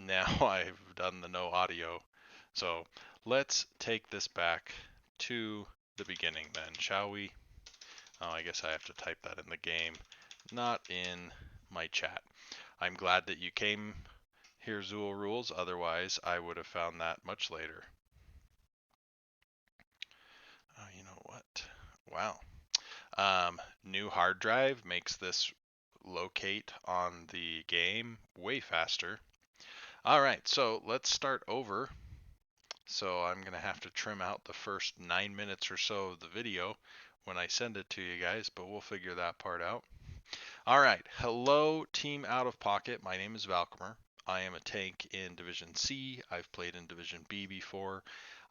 now I've done the no audio. So let's take this back to the beginning then, shall we? Oh, I guess I have to type that in the game, not in my chat. I'm glad that you came here, Zool Rules, otherwise I would have found that much later. Oh, you know what? Wow. New hard drive makes this locate on the game way faster. All right, so let's start over. So I'm going to have to trim out the first 9 minutes or so of the video when I send it to you guys, but we'll figure that part out. All right, hello team out of pocket. My name is Valcomer. I am a tank in Division C. I've played in Division B before.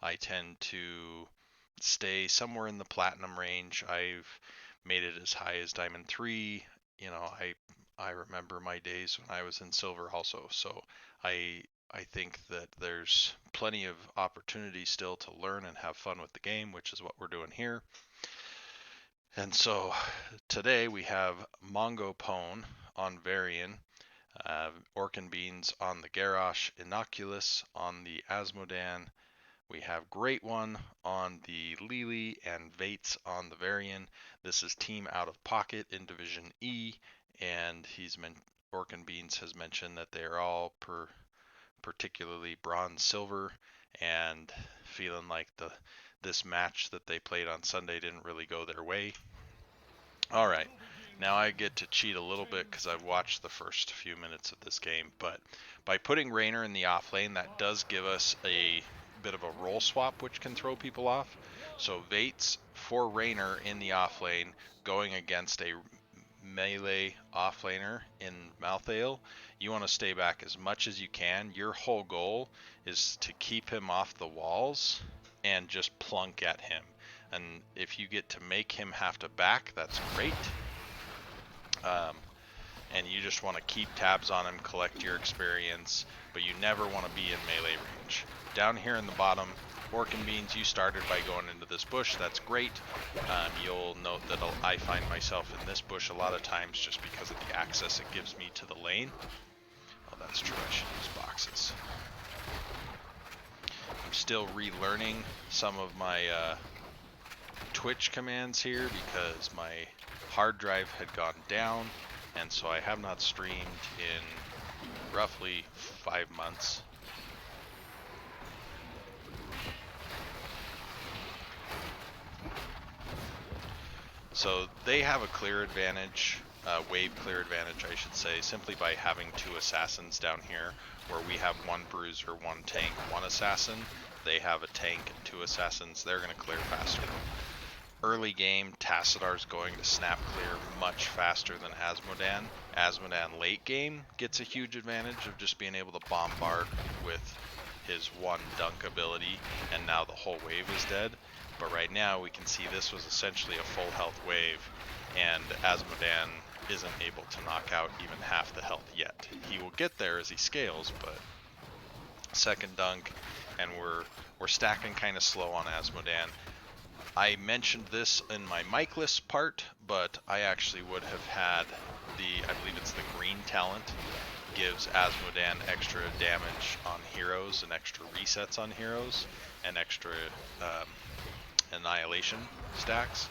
I tend to stay somewhere in the platinum range. I've made it as high as Diamond 3. You know, I remember my days when I was in silver also. So I think that there's plenty of opportunity still to learn and have fun with the game, which is what we're doing here. And so today we have Mongo Pone on Varian, Orkin Beans on the Garrosh, Inoculus on the Asmodan. We have Great One on the Lili and Vates on the Varian. This is Team Out of Pocket in Division E, and Orkin Beans has mentioned that they are all particularly bronze silver, and feeling like this match that they played on Sunday didn't really go their way. All right, now I get to cheat a little bit because I've watched the first few minutes of this game, but by putting Raynor in the off lane, that does give us a bit of a role swap which can throw people off. So Vates for Raynor in the off lane going against a melee offlaner in Malthael, you want to stay back as much as you can. Your whole goal is to keep him off the walls and just plunk at him. And if you get to make him have to back, that's great. And you just want to keep tabs on him, collect your experience, but you never want to be in melee range. Down here in the bottom, Orkin Beans, you started by going into this bush. That's great. You'll note that I find myself in this bush a lot of times just because of the access it gives me to the lane. Oh, that's true. I should use boxes. I'm still relearning some of my Twitch commands here because my hard drive had gone down, and so I have not streamed in roughly 5 months. So they have a clear advantage, wave clear advantage I should say, simply by having 2 assassins down here, where we have 1 bruiser, 1 tank, 1 assassin. They have a tank and 2 assassins. They're going to clear faster. Early game, Tacidar's going to snap clear much faster than Asmodan. Asmodan late game gets a huge advantage of just being able to bombard with his 1 dunk ability, and now the whole wave is dead. But right now we can see this was essentially a full health wave, and Asmodan isn't able to knock out even half the health yet. He will get there as he scales, but second dunk, and we're stacking kind of slow on Asmodan. I mentioned this in my mic list part, but I actually would have had I believe it's the green talent, gives Asmodan extra damage on heroes and extra resets on heroes and extra annihilation stacks.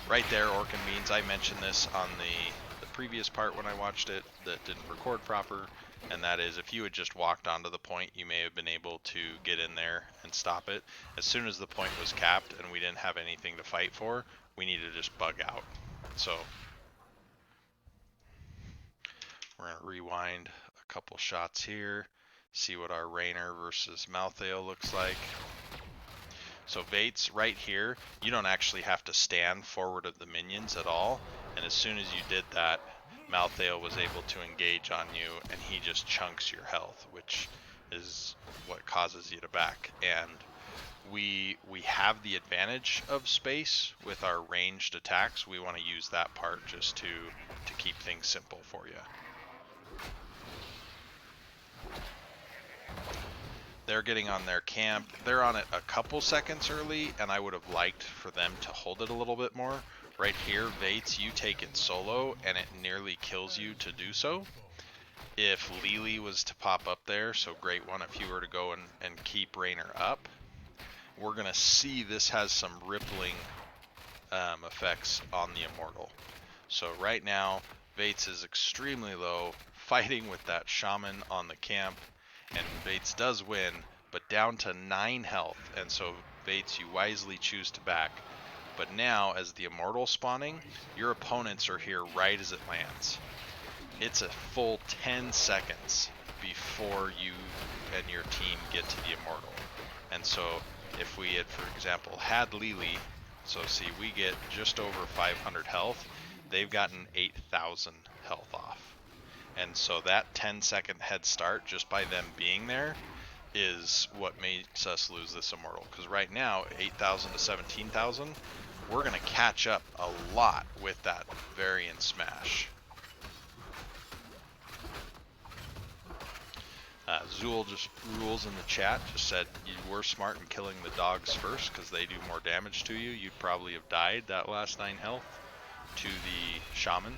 Right there, Orkin Beans, I mentioned this on the previous part when I watched it that didn't record proper, and that is if you had just walked onto the point, you may have been able to get in there and stop it. As soon as the point was capped and we didn't have anything to fight for, we needed to just bug out. So we're going to rewind a couple shots here, see what our Raynor versus Malthael looks like. So Vates, right here, you don't actually have to stand forward of the minions at all, and as soon as you did that, Malthael was able to engage on you, and he just chunks your health, which is what causes you to back. And we have the advantage of space with our ranged attacks. We want to use that part just to keep things simple for you. They're getting on their camp. They're on it a couple seconds early, and I would have liked for them to hold it a little bit more. Right here, Vates, you take it solo, and it nearly kills you to do so. if Lily was to pop up there, so great one if you were to go and keep Raynor up, we're going to see this has some rippling effects on the Immortal. So right now, Vates is extremely low, fighting with that Shaman on the camp, and Vates does win, but down to 9 health, and so Vates, you wisely choose to back. But now, as the Immortal spawning, your opponents are here right as it lands. It's a full 10 seconds before you and your team get to the Immortal. And so if we had, for example, had Lily, so see, we get just over 500 health, they've gotten 8,000 health off. And so that 10-second head start, just by them being there, is what makes us lose this Immortal. Because right now, 8,000 to 17,000, we're going to catch up a lot with that Varian Smash. Zool just rules in the chat, just said you were smart in killing the dogs first because they do more damage to you. You'd probably have died that last 9 health to the Shaman.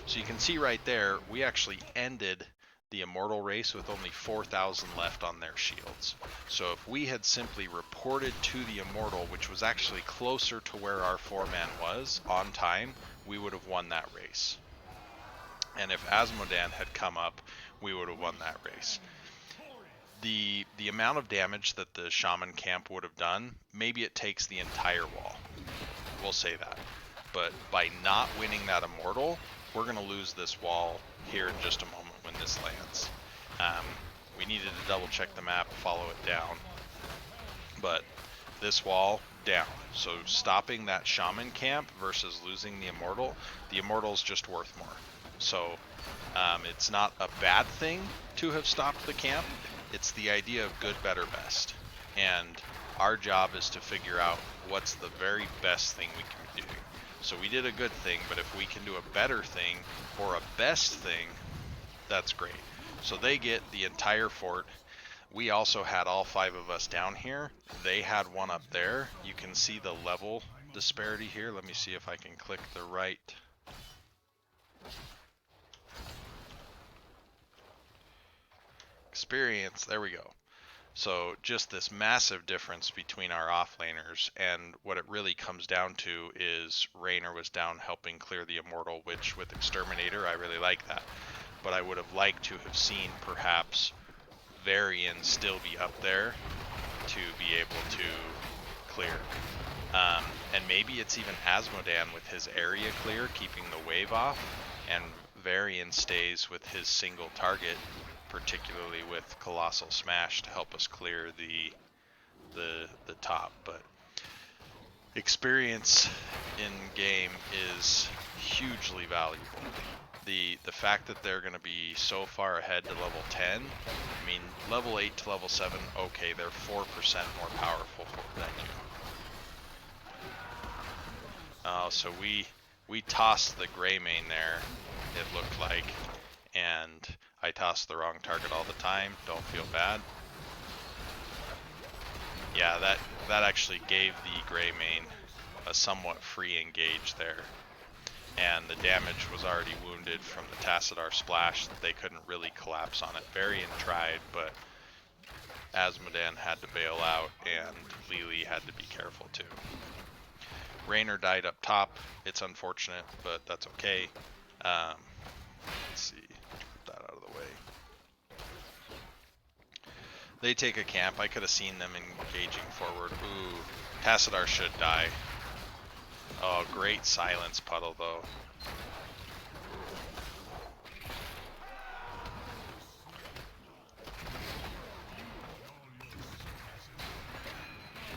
So you can see right there, we actually ended the Immortal race with only 4,000 left on their shields. So if we had simply reported to the Immortal, which was actually closer to where our 4-man was on time, we would have won that race. And if Asmodan had come up, we would have won that race. The amount of damage that the Shaman camp would have done, maybe it takes the entire wall. We'll say that. But by not winning that Immortal, we're going to lose this wall here in just a moment when this lands. We needed to double check the map, follow it down. But this wall, down. So stopping that Shaman camp versus losing the Immortal's just worth more. So it's not a bad thing to have stopped the camp. It's the idea of good, better, best. And our job is to figure out what's the very best thing we can do. So we did a good thing, but if we can do a better thing or a best thing, that's great. So they get the entire fort. We also had all 5 of us down here. They had one up there. You can see the level disparity here. Let me see if I can click the right. Experience, there we go. So just this massive difference between our offlaners, and what it really comes down to is Raynor was down helping clear the Immortal, which with Exterminator, I really like that. But I would have liked to have seen perhaps Varian still be up there to be able to clear. And maybe it's even Asmodan with his area clear, keeping the wave off, and Varian stays with his single target, particularly with Colossal Smash to help us clear the top. But experience in game is hugely valuable. The fact that they're going to be so far ahead to level 10, I mean, level 8 to level 7, okay, they're 4% more powerful than you. So we tossed the Greymane there, it looked like, and I tossed the wrong target all the time. Don't feel bad. Yeah, that actually gave the Greymane a somewhat free engage there. And the damage was already wounded from the Tassadar splash that they couldn't really collapse on it. Varian tried, but Asmodan had to bail out, and Lily had to be careful too. Raynor died up top. It's unfortunate, but that's okay. Let's see. Put that out of the way. They take a camp. I could have seen them engaging forward. Ooh, Tassadar should die. Oh, great silence puddle though.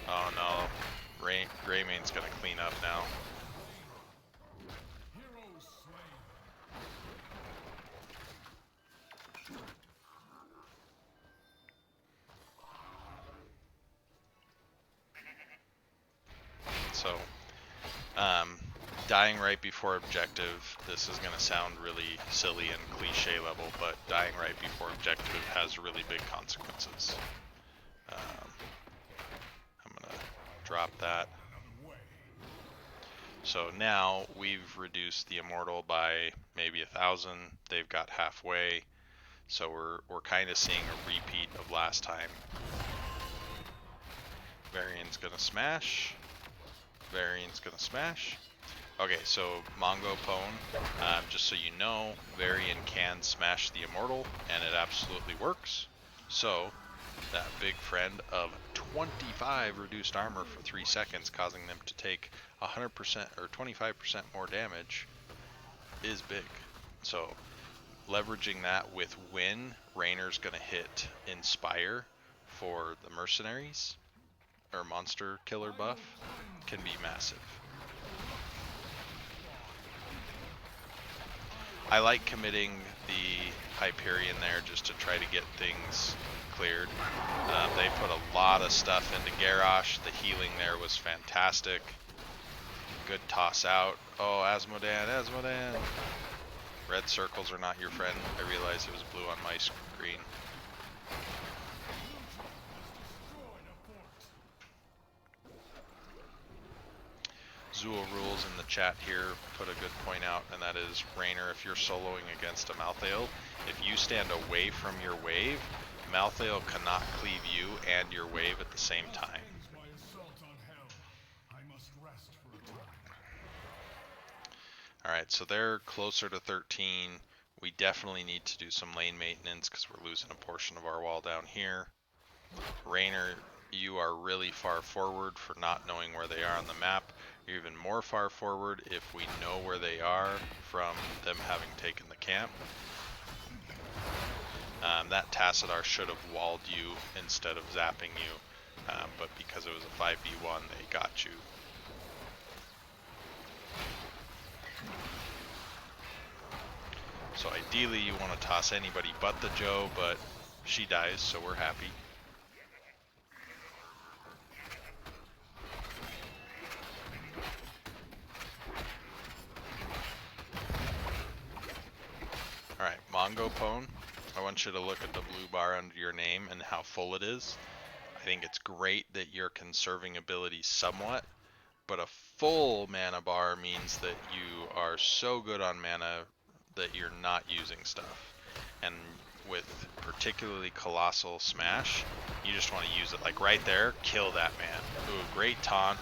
Oh no, Greymane's gonna clean up now. So, dying right before objective, this is going to sound really silly and cliche level, but dying right before objective has really big consequences. I'm going to drop that. So now we've reduced the Immortal by maybe 1,000. They've got halfway. So we're kind of seeing a repeat of last time. Varian's gonna smash. Varian's gonna smash. Okay, so Mongo Pone, just so you know, Varian can smash the Immortal, and it absolutely works. So, that big friend of 25 reduced armor for 3 seconds, causing them to take 100% or 25% more damage, is big. So, leveraging that with Win, Rainer's going to hit Inspire for the Mercenaries, or Monster Killer buff, can be massive. I like committing the Hyperion there just to try to get things cleared. They put a lot of stuff into Garrosh. The healing there was fantastic. Good toss out. Oh, Asmodan, Asmodan. Red circles are not your friend. I realized it was blue on my screen. Zool Rules in the chat here put a good point out, and that is, Rainer, if you're soloing against a Malthael, if you stand away from your wave, Malthael cannot cleave you and your wave at the same time. Alright, so they're closer to 13. We definitely need to do some lane maintenance because we're losing a portion of our wall down here. Rainer, you are really far forward for not knowing where they are on the map. You're even more far forward if we know where they are from them having taken the camp. That Tassadar should have walled you instead of zapping you, but because it was a 5v1, they got you. So ideally you want to toss anybody but the Joe, but she dies, so we're happy. Alright, Mongo Pone, I want you to look at the blue bar under your name and how full it is. I think it's great that you're conserving abilities somewhat, but a full mana bar means that you are so good on mana that you're not using stuff. And with particularly Colossal Smash, you just want to use it. Like right there, kill that man. Ooh, great taunt.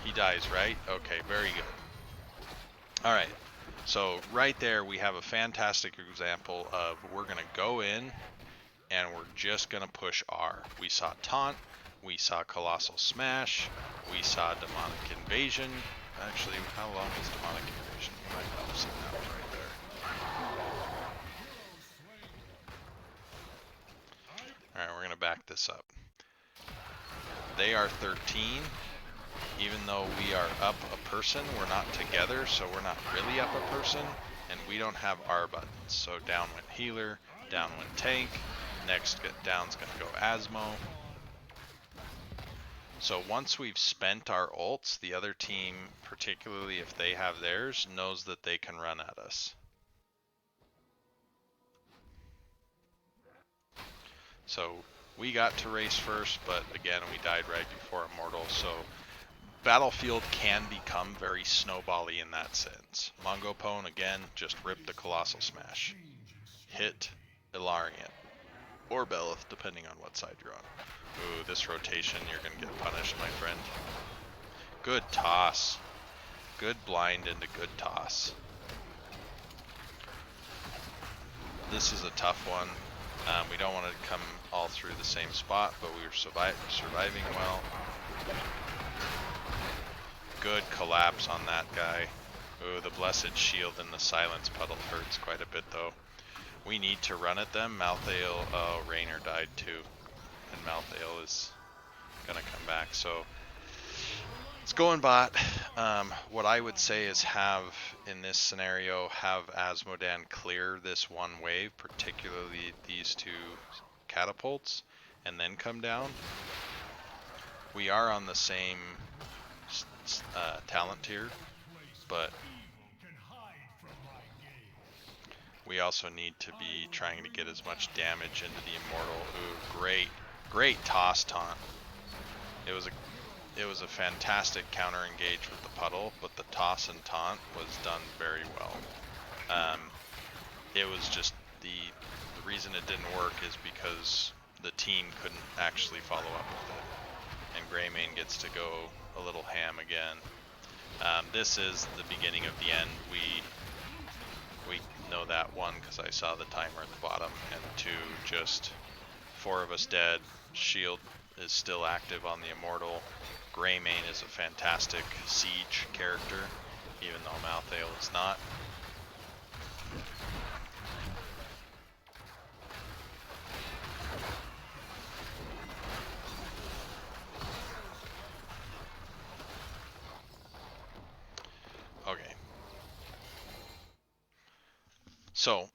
He dies, right? Okay, very good. Alright, so right there we have a fantastic example of we're going to go in and we're just going to push R. We saw taunt, we saw Colossal Smash, we saw Demonic Invasion. Actually, how long is Demonic Invasion? You might have seen that one right there. Alright, we're going to back this up. They are 13. Even though we are up a person, we're not together, so we're not really up a person, and we don't have R buttons. So down went Healer, down went Tank, next down's going to go Asmo. So once we've spent our ults, the other team, particularly if they have theirs, knows that they can run at us. So we got to race first, but again, we died right before Immortal, so Battlefield can become very snowbally in that sense. Mongo Pone, again, just rip the Colossal Smash. Hit Ilarian. Or Belith, depending on what side you're on. Ooh, this rotation, you're going to get punished, my friend. Good toss. Good blind into good toss. This is a tough one. We don't want to come all through the same spot, but we were surviving well. Good collapse on that guy. Ooh, the Blessed Shield and the Silence Puddle hurts quite a bit, though. We need to run at them. Malthael, oh, Rainer died too. And Malthael is gonna come back, so it's going bot. What I would say is have, in this scenario, have Asmodan clear this one wave, particularly these two catapults, and then come down. We are on the same talent tier, but we also need to be trying to get as much damage into the Immortal. Ooh, great toss taunt. It was a fantastic counter engage with the puddle, but the toss and taunt was done very well. It was just the reason it didn't work is because the team couldn't actually follow up with it, and Greymane gets to go a little ham again. This is the beginning of the end. We know that, one, because I saw the timer at the bottom, and two, just 4 of us dead. Shield is still active on the Immortal. Greymane is a fantastic siege character, even though Malthael is not. Okay. So,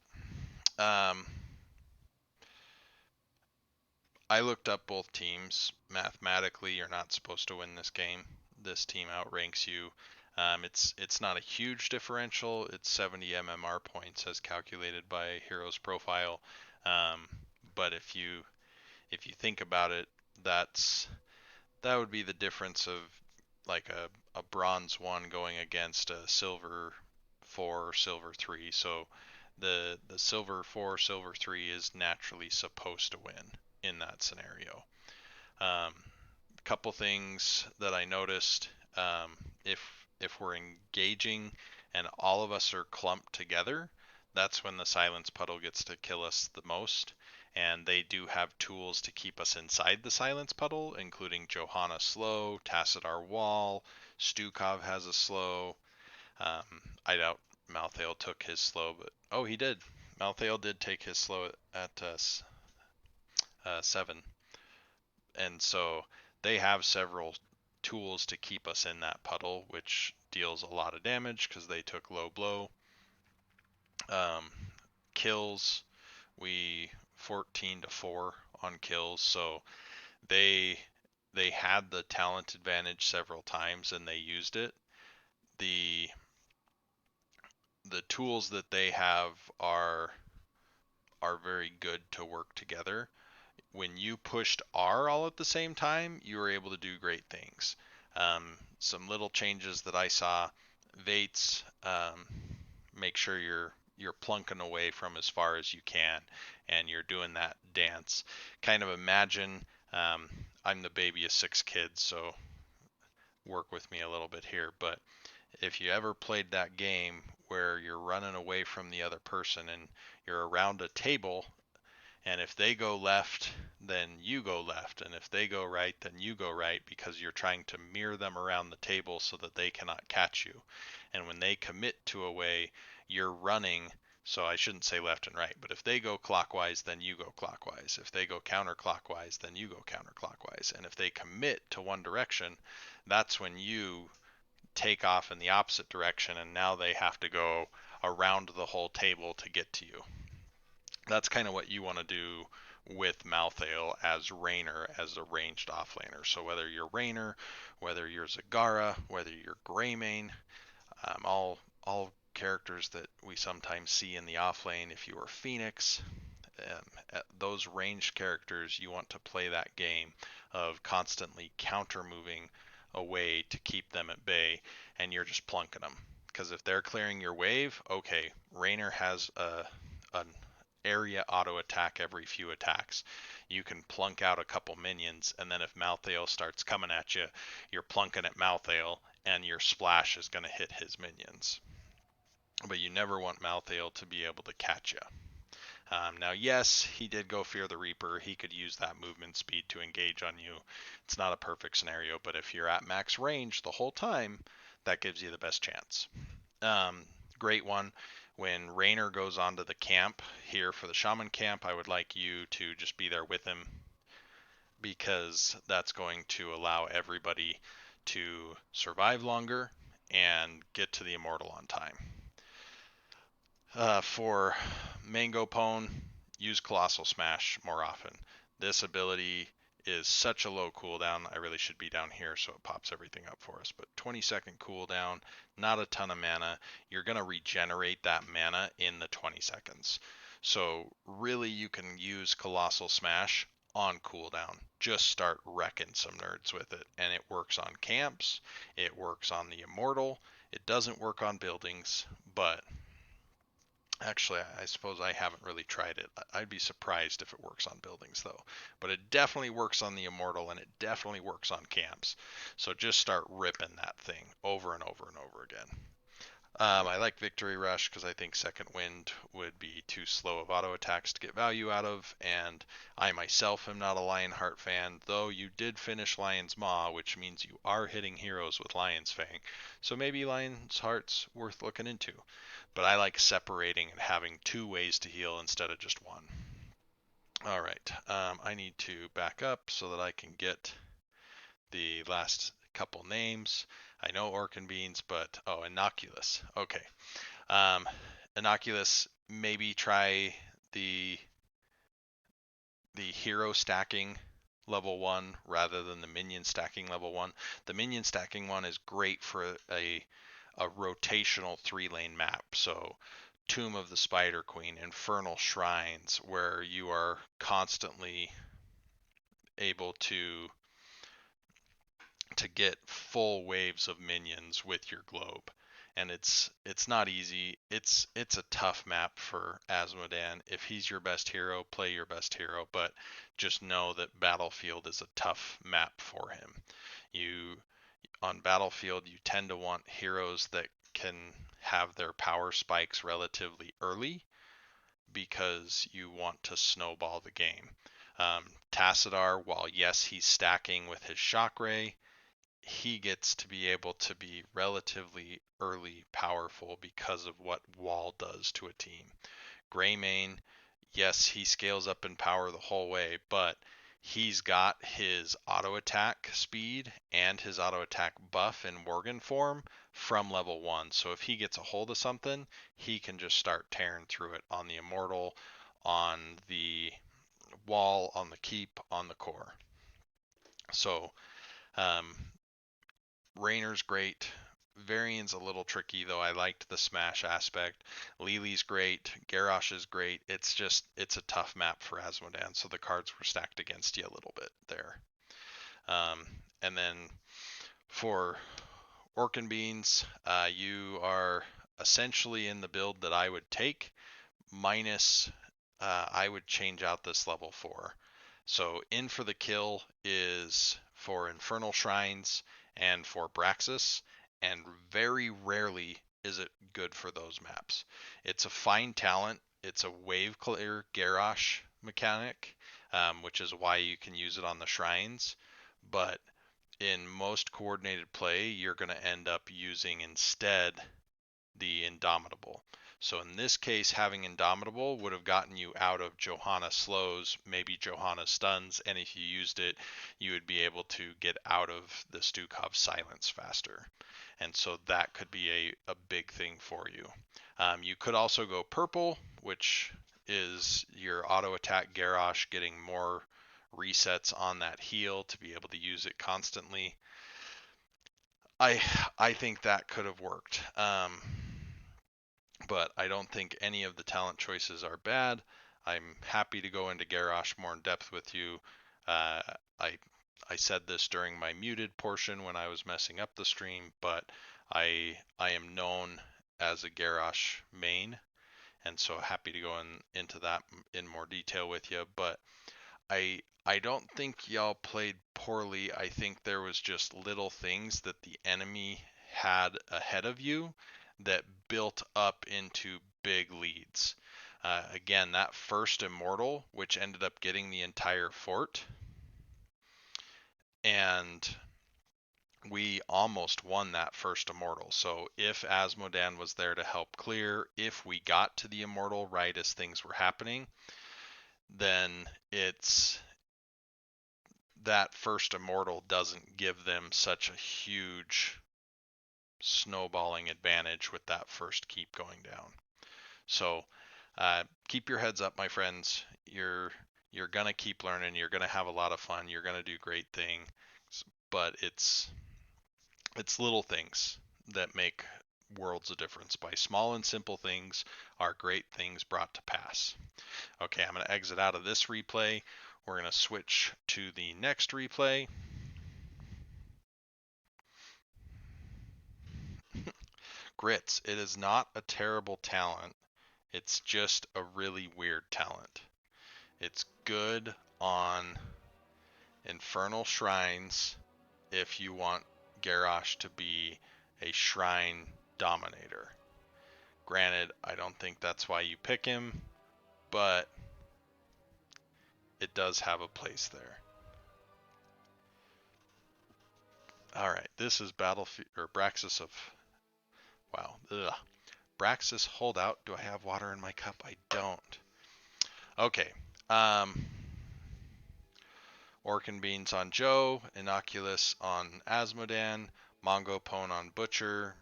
I looked up both teams. Mathematically, you're not supposed to win this game. This team outranks you. It's not a huge differential. It's 70 MMR points as calculated by Heroes Profile. Um, but if you think about it, that would be the difference of like a bronze 1 going against a silver 4 or silver 3. So the silver 4, silver 3 is naturally supposed to win in that scenario. Couple things that I noticed, um, if if we're engaging and all of us are clumped together, that's when the silence puddle gets to kill us the most. And they do have tools to keep us inside the silence puddle, including Johanna slow, Tassadar wall, Stukov has a slow. I doubt Malthael took his slow, but oh, he did. Malthael did take his slow at 7, and so they have several tools to keep us in that puddle, which deals a lot of damage because they took low blow. Kills, we 14-4 on kills, so they they had the talent advantage several times and they used it. The the tools that they have are very good to work together. When you pushed R all at the same time, you were able to do great things. Some little changes that I saw: Vates, make sure you're plunking away from as far as you can, and you're doing that dance. Kind of imagine, I'm the baby of 6 kids, so work with me a little bit here, but if you ever played that game where you're running away from the other person and you're around a table, and if they go left, then you go left. And if they go right, then you go right, because you're trying to mirror them around the table so that they cannot catch you. And when they commit to a way, you're running. So I shouldn't say left and right, but if they go clockwise, then you go clockwise. If they go counterclockwise, then you go counterclockwise. And if they commit to one direction, that's when you take off in the opposite direction, and now they have to go around the whole table to get to you. That's kind of what you want to do with Malthael as Raynor, as a ranged offlaner. So whether you're Raynor, whether you're Zagara, whether you're Greymane, all characters that we sometimes see in the offlane. If you are Phoenix, those ranged characters, you want to play that game of constantly counter moving away to keep them at bay, and you're just plunking them. Because if they're clearing your wave, okay, Raynor has an area auto attack every few attacks. You can plunk out a couple minions, and then if Malthael starts coming at you, you're plunking at Malthael, and your splash is going to hit his minions. But you never want Malthael to be able to catch you. Now, yes, he did go Fear the Reaper. He could use that movement speed to engage on you. It's not a perfect scenario, but if you're at max range the whole time, that gives you the best chance. Great one. When Raynor goes onto the camp here for the Shaman camp, I would like you to just be there with him, because that's going to allow everybody to survive longer and get to the Immortal on time. For Mango Pone, use Colossal Smash more often. This ability is such a low cooldown. I really should be down here so it pops everything up for us. But 20-second cooldown, not a ton of mana. You're going to regenerate that mana in the 20 seconds. So really you can use Colossal Smash on cooldown. Just start wrecking some nerds with it. And it works on camps. It works on the Immortal. It doesn't work on buildings, but Actually, I suppose I haven't really tried it. I'd be surprised if it works on buildings though. But it definitely works on the Immortal and it definitely works on camps. So just start ripping that thing over and over and over again. I like Victory Rush because I think Second Wind would be too slow of auto attacks to get value out of, and I myself am not a Lionheart fan, though you did finish Lion's Maw, which means you are hitting heroes with Lion's Fang, so maybe Lion's Heart's worth looking into. But I like separating and having two ways to heal instead of just one. All right, I need to back up so that I can get the last couple names. I know Orkin Beans, but oh, Innocuous. Okay. Um, Innocuous, maybe try the the hero stacking level one rather than the minion stacking level one. The minion stacking one is great for a rotational 3 lane map. So Tomb of the Spider Queen, Infernal Shrines, where you are constantly able to get full waves of minions with your globe. And it's not easy. It's a tough map for Asmodan. If he's your best hero, play your best hero, but just know that Battlefield is a tough map for him. You on Battlefield, you tend to want heroes that can have their power spikes relatively early because you want to snowball the game. Tassadar, while yes, he's stacking with his shock ray, he gets to be able to be relatively early powerful because of what Wall does to a team. Greymane, yes, he scales up in power the whole way, but he's got his auto attack speed and his auto attack buff in Worgen form from level 1. So if he gets a hold of something, he can just start tearing through it on the Immortal, on the Wall, on the Keep, on the Core. So um, Rainer's great. Varian's a little tricky though. I liked the smash aspect. Lily's great. Garrosh is great. It's a tough map for Asmodan, so the cards were stacked against you a little bit there. And then for Orkin Beans, you are essentially in the build that I would take, minus I would change out this level 4. So in for the kill is for Infernal Shrines and for Braxis, and very rarely is it good for those maps. It's a fine talent. It's a wave clear Garrosh mechanic, which is why you can use it on the shrines. But in most coordinated play, you're going to end up using instead the Indomitable. So in this case, having Indomitable would have gotten you out of Johanna slows, maybe Johanna stuns, and if you used it, you would be able to get out of the Stukov silence faster. And so that could be a big thing for you. You could also go purple, which is your auto attack Garrosh getting more resets on that heal to be able to use it constantly. I I think that could have worked. But I don't think any of the talent choices are bad. I'm happy to go into Garrosh more in depth with you. Uh, I I said this during my muted portion when I was messing up the stream, but I am known as a Garrosh main, and so happy to go into that in more detail with you. But I don't think y'all played poorly. I think there was just little things that the enemy had ahead of you that built up into big leads. Again, that first Immortal, which ended up getting the entire fort, and we almost won that first Immortal. So if Asmodan was there to help clear, if we got to the Immortal right as things were happening, then it's that first Immortal doesn't give them such a huge snowballing advantage with that first keep going down. So keep your heads up, my friends. You're gonna keep learning. You're gonna have a lot of fun. You're gonna do great things, but it's little things that make worlds of difference. By small and simple things are great things brought to pass. Okay, I'm gonna exit out of this replay. We're gonna switch to the next replay. Grits, it is not a terrible talent. It's just a really weird talent. It's good on Infernal Shrines if you want Garrosh to be a Shrine Dominator. Granted, I don't think that's why you pick him, but it does have a place there. Alright, this is Battlefield, or Braxis of, wow, ugh. Braxis Holdout. Do I have water in my cup? I don't. Okay, Orkin Beans on Joe, Inoculus on Asmodan, Mongo Pone on Butcher,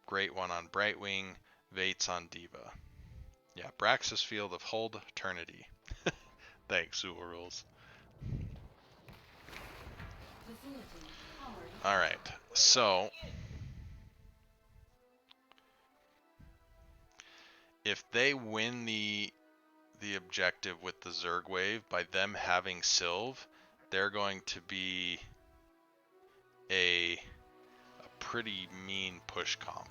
Great One on Brightwing, Vates on Diva. Yeah, Braxis Field of Hold Eternity. Thanks, Zool Rules. Alright, so if they win the objective with the Zerg wave by them having Sylve, they're going to be a pretty mean push comp.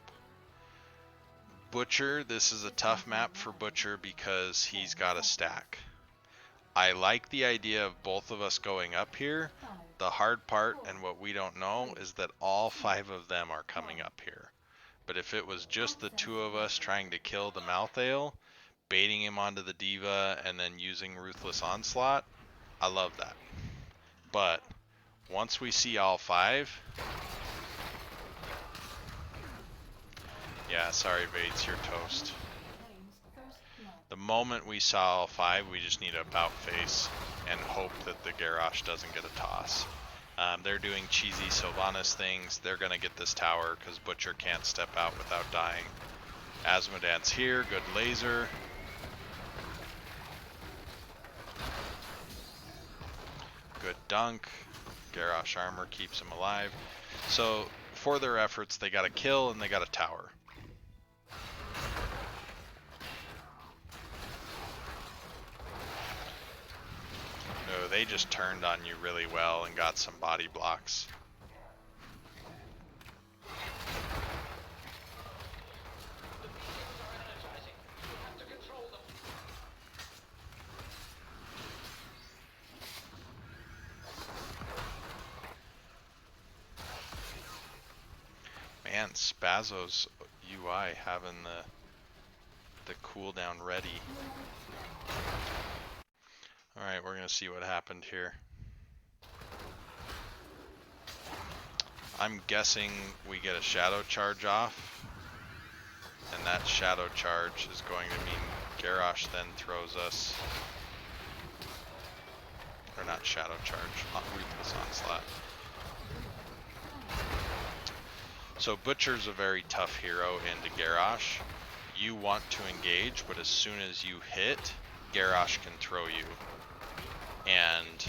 Butcher, this is a tough map for Butcher because he's got a stack. I like the idea of both of us going up here. The hard part, and what we don't know, is that all 5 of them are coming up here. But if it was just the 2 of us trying to kill the Malthael, baiting him onto the Diva, and then using Ruthless Onslaught, I love that. But once we see all 5... Yeah, sorry Vates, you're toast. The moment we saw all 5, we just need to about face and hope that the Garrosh doesn't get a toss. They're doing cheesy Sylvanas things. They're going to get this tower because Butcher can't step out without dying. Asmodan's here. Good laser. Good dunk. Garrosh armor keeps him alive. So for their efforts, they got a kill and they got a tower. No, they just turned on you really well and got some body blocks. Man, Spazzo's UI having the cooldown ready. Alright, we're gonna see what happened here. I'm guessing we get a shadow charge off, and that shadow charge is going to mean Garrosh then throws us, or not shadow charge, Ruthless Onslaught. So Butcher's a very tough hero into Garrosh. You want to engage, but as soon as you hit, Garrosh can throw you. And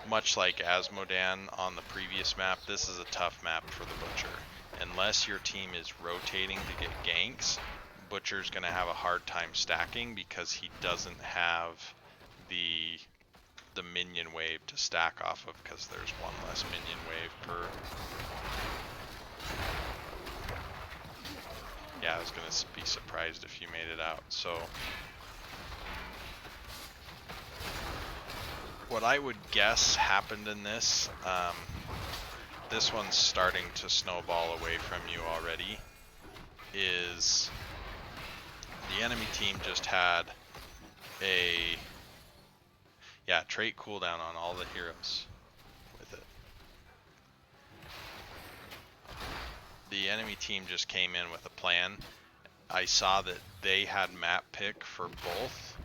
much like Asmodan on the previous map, this is a tough map for the Butcher. Unless your team is rotating to get ganks, Butcher's going to have a hard time stacking because he doesn't have the minion wave to stack off of, because there's one less minion wave per... Yeah, I was going to be surprised if you made it out. So what I would guess happened in this, this one's starting to snowball away from you already, is the enemy team just had a, yeah, trait cooldown on all the heroes with it. The enemy team just came in with a plan. I saw that they had map pick for both.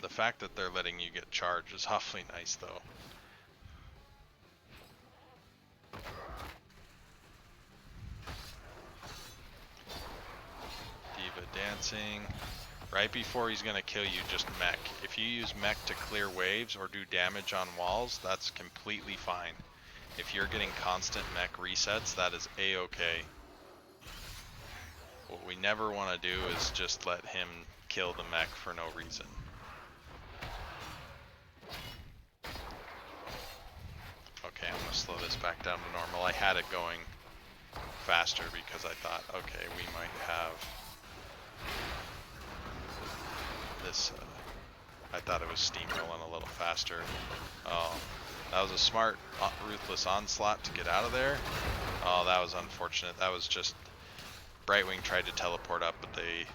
The fact that they're letting you get charged is awfully nice, though. Diva dancing. Right before he's going to kill you, just mech. If you use mech to clear waves or do damage on walls, that's completely fine. If you're getting constant mech resets, that is a-okay. What we never want to do is just let him kill the mech for no reason. Okay, I'm going to slow this back down to normal. I had it going faster because I thought, okay, we might have this, I thought it was steamrolling a little faster. Oh, that was a smart, ruthless onslaught to get out of there. Oh, that was unfortunate. That was just, Brightwing tried to teleport up, but they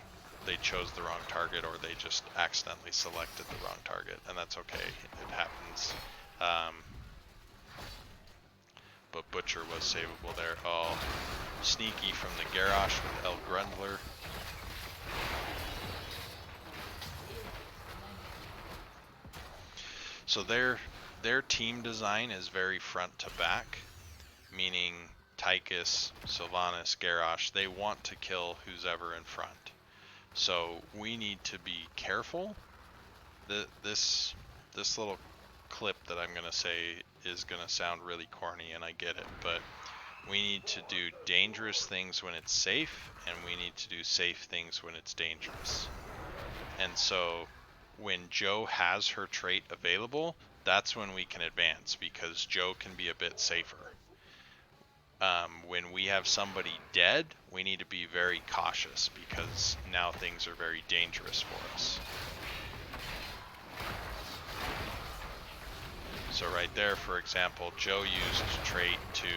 chose the wrong target, or they just accidentally selected the wrong target, and that's okay. It happens. But Butcher was savable there. Oh, sneaky from the Garrosh with El Grundler. So their team design is very front to back, meaning Tychus, Sylvanas, Garrosh, they want to kill who's ever in front. So we need to be careful. This little clip that I'm going to say is going to sound really corny, and I get it, but we need to do dangerous things when it's safe, and we need to do safe things when it's dangerous. And so when Joe has her trait available, that's when we can advance, because Joe can be a bit safer. When we have somebody dead, we need to be very cautious, because now things are very dangerous for us. So right there, for example, Joe used a trait to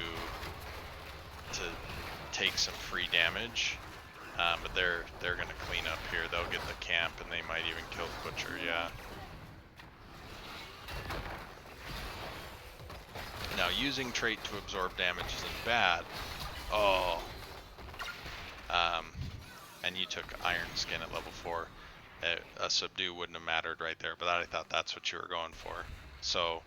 take some free damage, but they're going to clean up here. They'll get the camp, and they might even kill the Butcher, yeah. Now, using trait to absorb damage isn't bad. Oh. And you took Iron Skin at level 4. A subdue wouldn't have mattered right there, but I thought that's what you were going for. So,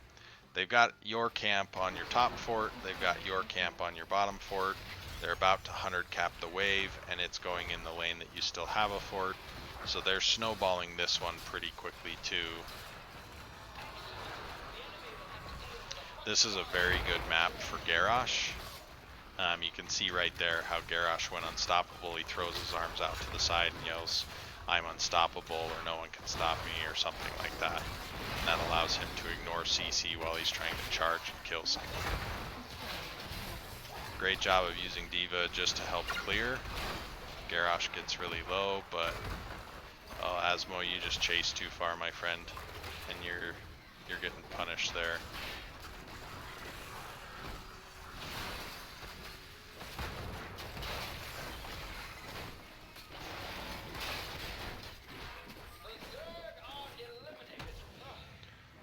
they've got your camp on your top fort, they've got your camp on your bottom fort. They're about to 100 cap the wave, and it's going in the lane that you still have a fort. So they're snowballing this one pretty quickly too. This is a very good map for Garrosh. You can see right there how Garrosh went unstoppable. He throws his arms out to the side and yells, "I'm unstoppable," or "No one can stop me," or something like that. And that allows him to ignore CC while he's trying to charge and kill someone. Great job of using D.Va just to help clear. Garrosh gets really low, but Asmo, you just chased too far, my friend, and you're getting punished there.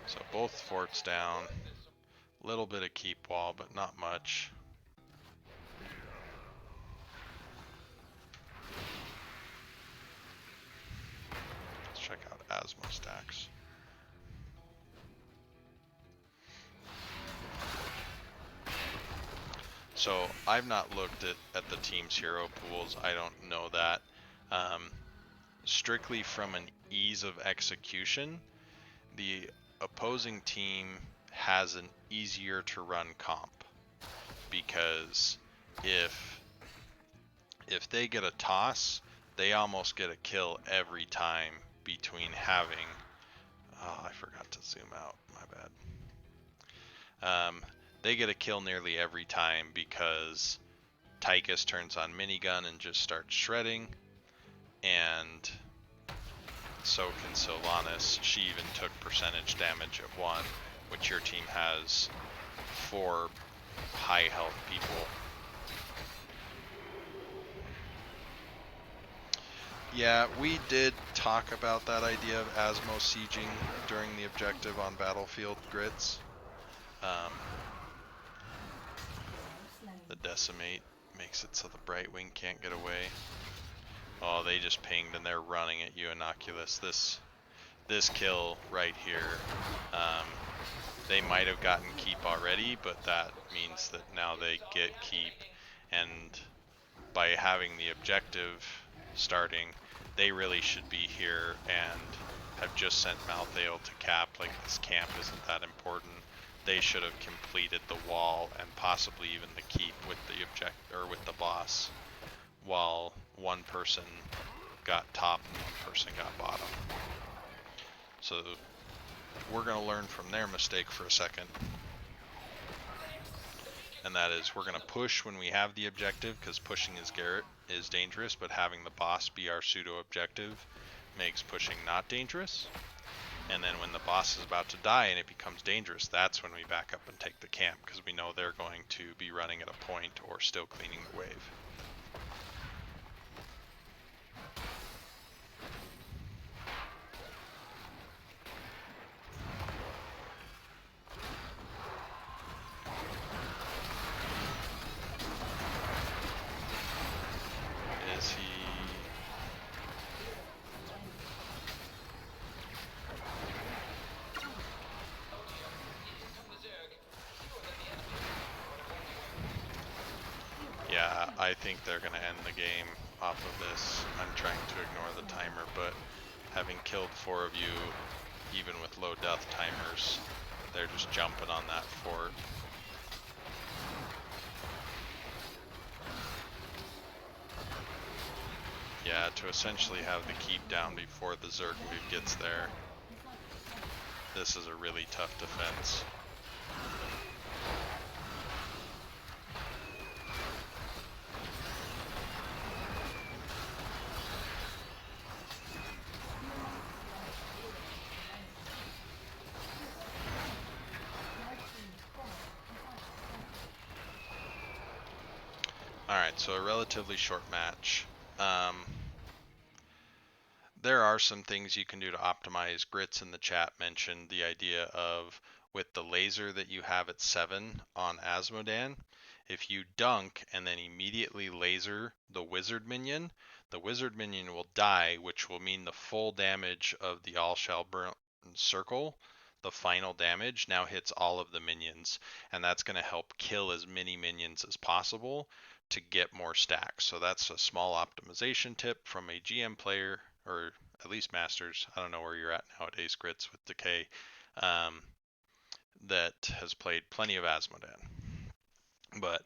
So both forts down. Little bit of keep wall, but not much. Let's check out Asmo stacks. So I've not looked at the team's hero pools. I don't know that. Strictly from an ease of execution, the opposing team has an easier to run comp, because if they get a toss, they almost get a kill every time between having, oh, I forgot to zoom out, my bad. They get a kill nearly every time because Tychus turns on minigun and just starts shredding, and so can Sylvanas. She even took percentage damage at 1, which your team has 4 high health people. Yeah, we did talk about that idea of Asmo sieging during the objective on battlefield grids. The Decimate makes it so the Brightwing can't get away. Oh, they just pinged and they're running at you, Innocuous. This kill right here, they might have gotten keep already, but that means that now they get keep, and by having the objective starting, they really should be here and have just sent Malthael to cap. Like, this camp isn't that important. They should have completed the wall and possibly even the keep with the with the boss, while one person got top and one person got bottom. So we're going to learn from their mistake for a second. And that is, we're going to push when we have the objective, because pushing is dangerous, but having the boss be our pseudo objective makes pushing not dangerous. And then when the boss is about to die and it becomes dangerous, that's when we back up and take the camp, because we know they're going to be running at a point or still cleaning the wave. Is he... Yeah, I think they're going to end the game off of this. I'm trying to ignore the timer, but having killed 4 of you, even with low death timers, they're just jumping on that fort. Yeah, to essentially have the keep down before the Zerg wave gets there. This is a really tough defense. Alright, so a relatively short match. There are some things you can do to optimize. Grits in the chat mentioned the idea of, with the laser that you have at 7 on Asmodan, if you dunk and then immediately laser the wizard minion will die, which will mean the full damage of the All Shall Burn circle, the final damage, now hits all of the minions, and that's going to help kill as many minions as possible to get more stacks. So that's a small optimization tip from a GM player, or at least Masters. I don't know where you're at nowadays, Grits, with Decay, that has played plenty of Asmodan. But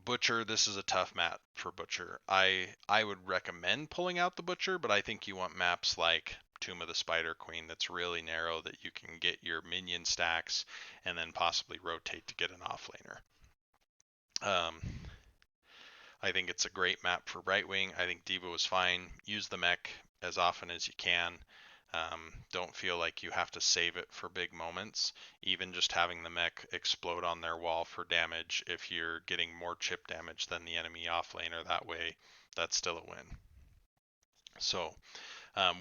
Butcher, this is a tough map for Butcher. I would recommend pulling out the Butcher, but I think you want maps like Tomb of the Spider Queen that's really narrow, that you can get your minion stacks and then possibly rotate to get an offlaner. I think it's a great map for right wing. I think Diva was fine. Use the mech as often as you can. Don't feel like you have to save it for big moments. Even just having the mech explode on their wall for damage, if you're getting more chip damage than the enemy offlaner that way, that's still a win. So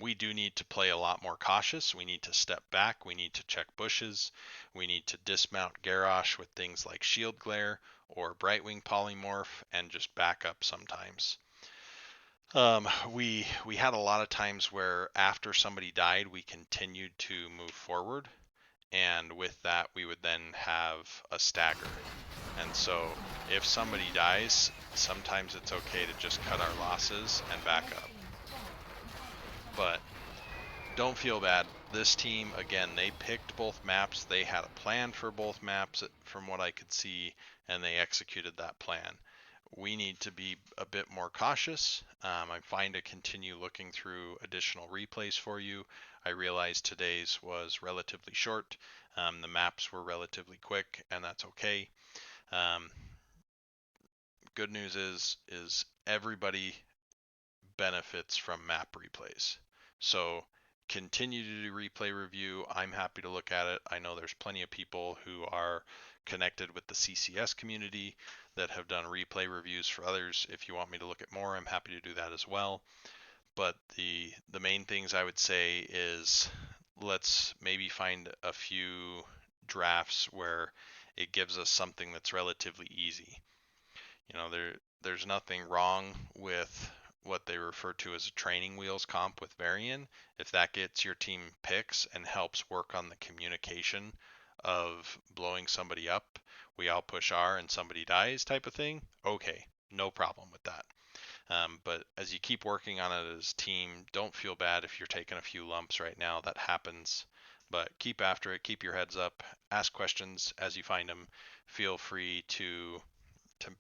we do need to play a lot more cautious. We need to step back. We need to check bushes. We need to dismount Garrosh with things like Shield Glare or Brightwing Polymorph and just back up sometimes. We had a lot of times where after somebody died, we continued to move forward, and with that, we would then have a stagger. And so, if somebody dies, sometimes it's okay to just cut our losses and back up. But don't feel bad. This team, again, they picked both maps. They had a plan for both maps, from what I could see, and they executed that plan. We need to be a bit more cautious. I'm fine to continue looking through additional replays for you. I realize today's was relatively short. The maps were relatively quick, and that's okay. Good news is everybody benefits from map replays. So continue to do replay review. I'm happy to look at it. I know there's plenty of people who are connected with the CCS community that have done replay reviews for others. If you want me to look at more, I'm happy to do that as well. But the main things I would say is, let's maybe find a few drafts where it gives us something that's relatively easy. You know, there's nothing wrong with what they refer to as a training wheels comp with Varian. If that gets your team picks and helps work on the communication of blowing somebody up, we all push R and somebody dies type of thing, okay, no problem with that. But as you keep working on it as a team, don't feel bad if you're taking a few lumps right now. That happens. But keep after it, keep your heads up, ask questions as you find them. Feel free to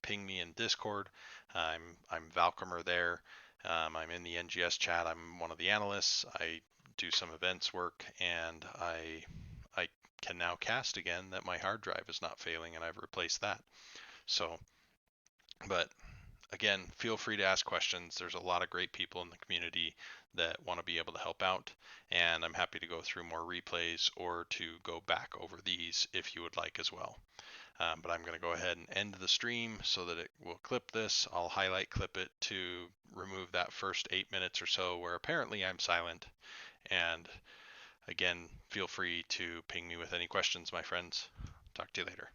ping me in Discord. I'm Valcomer there. I'm in the NGS chat. I'm one of the analysts. I do some events work, and I can now cast again that my hard drive is not failing, and I've replaced that. So, but again, feel free to ask questions. There's a lot of great people in the community that want to be able to help out, and I'm happy to go through more replays or to go back over these if you would like as well. But I'm going to go ahead and end the stream so that it will clip this. I'll highlight clip it to remove that first 8 minutes or so where apparently I'm silent. And again, feel free to ping me with any questions, my friends. Talk to you later.